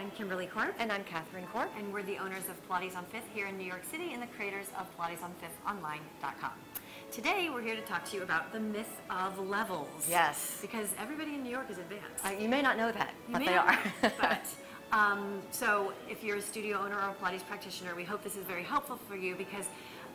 I'm Kimberly Corp. And I'm Catherine Corp. And we're the owners of Pilates on 5th here in New York City and the creators of PilatesOn5thOnline.com. Today we're here to talk to you about the myth of levels. Yes. Because everybody in New York is advanced. You may not know that, You but may they not are. know, but so if you're a studio owner or a Pilates practitioner, we hope this is very helpful for you, because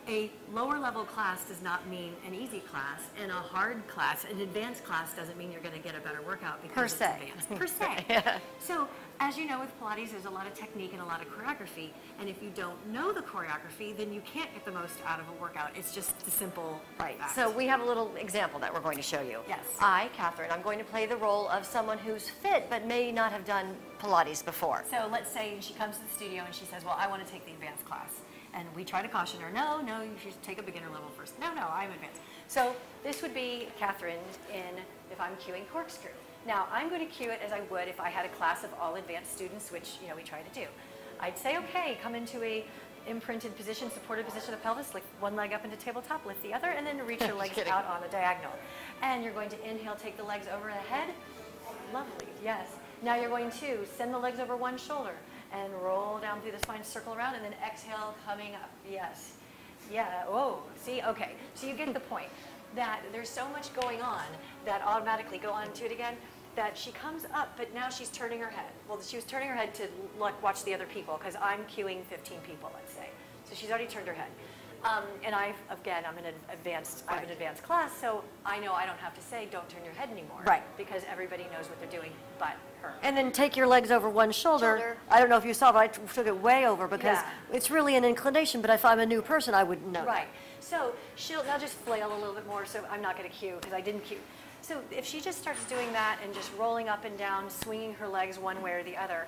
a lower level class does not mean an easy class, and a hard class, an advanced class, doesn't mean you're going to get a better workout because it's advanced. Per se. Yeah. So, as you know, with Pilates, there's a lot of technique and a lot of choreography, and if you don't know the choreography, then you can't get the most out of a workout. It's just the simple fact. So we have a little example that we're going to show you. Yes. I, Catherine, I'm going to play the role of someone who's fit but may not have done Pilates before. So let's say she comes to the studio and she says, well, I want to take the advanced class. And we try to caution her, no, you should take a beginner level first. No, I'm advanced. So this would be Catherine if I'm cueing corkscrew. Now, I'm going to cue it as I would if I had a class of all advanced students, which, we try to do. I'd say, okay, come into a imprinted position, supported position of the pelvis, lift one leg up into tabletop, lift the other, and then reach your legs out on the diagonal. And you're going to inhale, take the legs over the head. Lovely, yes. Now you're going to send the legs over one shoulder and roll down through the spine, circle around, and then exhale, coming up. Yes. Yeah, whoa, see, okay. So you get the point that there's so much going on that automatically, go on to it again, that she comes up, but now she's turning her head. Well, she was turning her head to watch the other people, because I'm cueing 15 people, let's say. So she's already turned her head. And I'm an advanced class, so I know I don't have to say, don't turn your head anymore. Right. Because everybody knows what they're doing but her. And then take your legs over one shoulder. I don't know if you saw, but I took it way over because it's really an inclination, but if I'm a new person, I wouldn't know. Right. So she'll now just flail a little bit more, so I'm not going to cue because I didn't cue. So if she just starts doing that and just rolling up and down, swinging her legs one way or the other,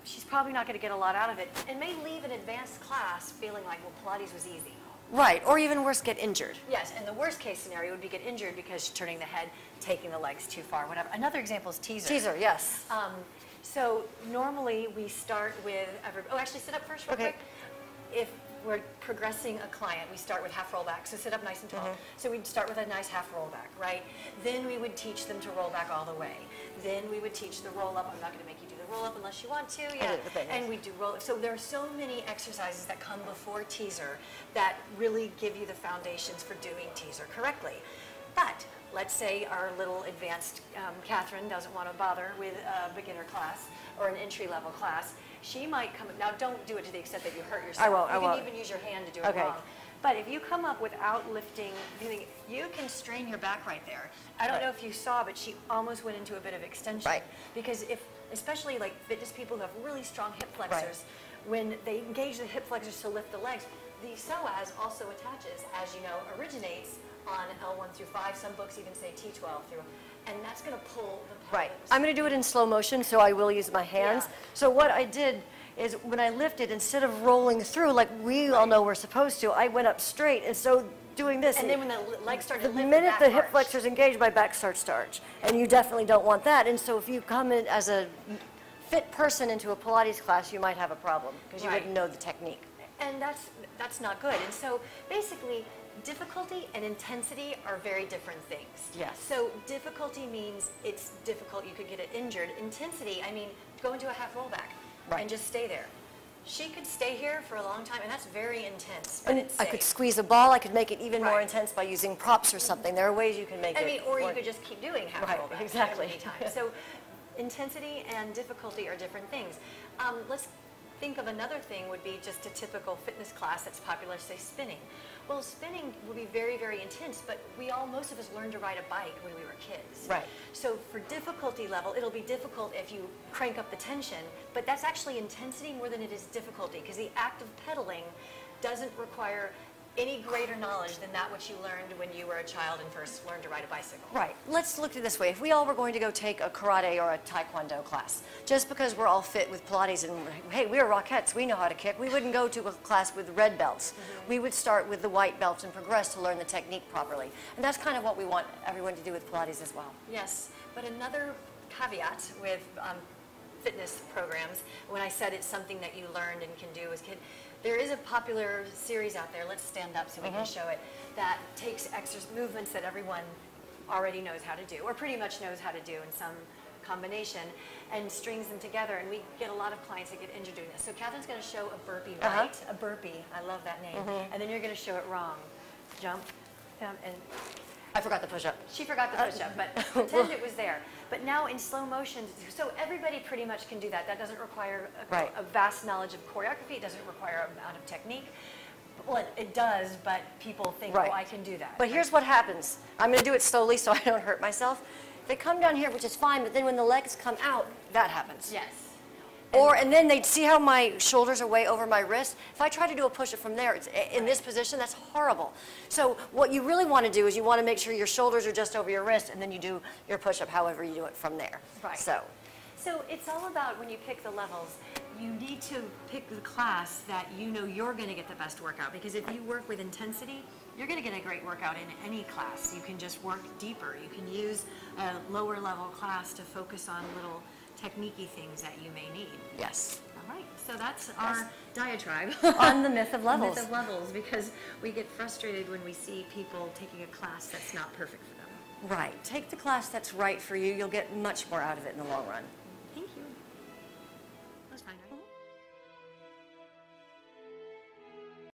she's probably not going to get a lot out of it and may leave an advanced class feeling like, well, Pilates was easy. Right, or even worse, get injured. Yes, and the worst case scenario would be get injured because she's turning the head, taking the legs too far, whatever. Another example is teaser. Teaser, yes. So normally we start with, actually sit up first real quick. If we're progressing a client, we start with half roll back, so sit up nice and tall. So we'd start with a nice half roll back, right? Then we would teach them to roll back all the way. Then we would teach the roll up. I'm not going to make you do the roll up unless you want to. Yeah. And we do roll up. So there are so many exercises that come before teaser that really give you the foundations for doing teaser correctly. But let's say our little advanced Catherine doesn't want to bother with a beginner class or an entry-level class. She might come, now don't do it to the extent that you hurt yourself. I won't. You can even use your hand to do it wrong. But if you come up without lifting, you can strain your back right there. I don't know if you saw, but she almost went into a bit of extension. Right. Because especially like fitness people who have really strong hip flexors, when they engage the hip flexors to lift the legs, the psoas also attaches, as you know, originates on L1 through 5. Some books even say T12 through, and that's going to pull the pelvis. Right. I'm going to do it in slow motion, so I will use my hands. Yeah. So what I did is when I lifted, instead of rolling through like we all know we're supposed to, I went up straight, and so doing this. And then when the legs start to lift, the minute the hip flexors engage, my back starts to arch, and you definitely don't want that. And so if you come in as a fit person into a Pilates class, you might have a problem because you wouldn't know the technique. And that's not good. And so basically, difficulty and intensity are very different things. Yes. So difficulty means it's difficult, you could get it injured. Intensity, I mean, go into a half rollback and just stay there. She could stay here for a long time, and that's very intense, but it's safe. I could squeeze a ball. I could make it even more intense by using props or something. There are ways you can make it. I mean, or you could just keep doing half rollback. Exactly. So intensity and difficulty are different things. Let's think of another thing would be just a typical fitness class that's popular, say spinning. Well, spinning will be very, very intense, but most of us learned to ride a bike when we were kids. Right. So for difficulty level, it'll be difficult if you crank up the tension, but that's actually intensity more than it is difficulty, because the act of pedaling doesn't require any greater knowledge than that which you learned when you were a child and first learned to ride a bicycle. Right. Let's look at it this way. If we all were going to go take a karate or a taekwondo class, just because we're all fit with Pilates and, hey, we're Rockettes, we know how to kick, we wouldn't go to a class with red belts. We would start with the white belts and progress to learn the technique properly. And that's kind of what we want everyone to do with Pilates as well. Yes, but another caveat with fitness programs, when I said it's something that you learned and can do as a kid, there is a popular series out there, let's stand up so we can show it, that takes movements that everyone already knows how to do, or pretty much knows how to do in some combination and strings them together, and we get a lot of clients that get injured doing this. So Catherine's going to show a burpee right, a burpee, I love that name, and then you're going to show it wrong. Jump, and I forgot the push-up. she forgot the push-up, but pretend it was there. But now in slow motion, so everybody pretty much can do that. That doesn't require a vast knowledge of choreography. It doesn't require a amount of technique. Well, it does, but people think, oh, I can do that. But here's what happens. I'm going to do it slowly so I don't hurt myself. They come down here, which is fine, but then when the legs come out, that happens. Yes. And then they see how my shoulders are way over my wrist. If I try to do a push-up from there, it's in this position, that's horrible. So what you really want to do is you want to make sure your shoulders are just over your wrist, and then you do your push-up however you do it from there. Right. So it's all about when you pick the levels, you need to pick the class that you know you're going to get the best workout. Because if you work with intensity, you're going to get a great workout in any class. You can just work deeper. You can use a lower level class to focus on little technique-y things that you may need. yes. All right, so that's our diatribe On the myth of levels. myth of levels, because we get frustrated when we see people taking a class that's not perfect for them. Right. Take the class that's right for you. You'll get much more out of it in the long run. Thank you. That was fine, right?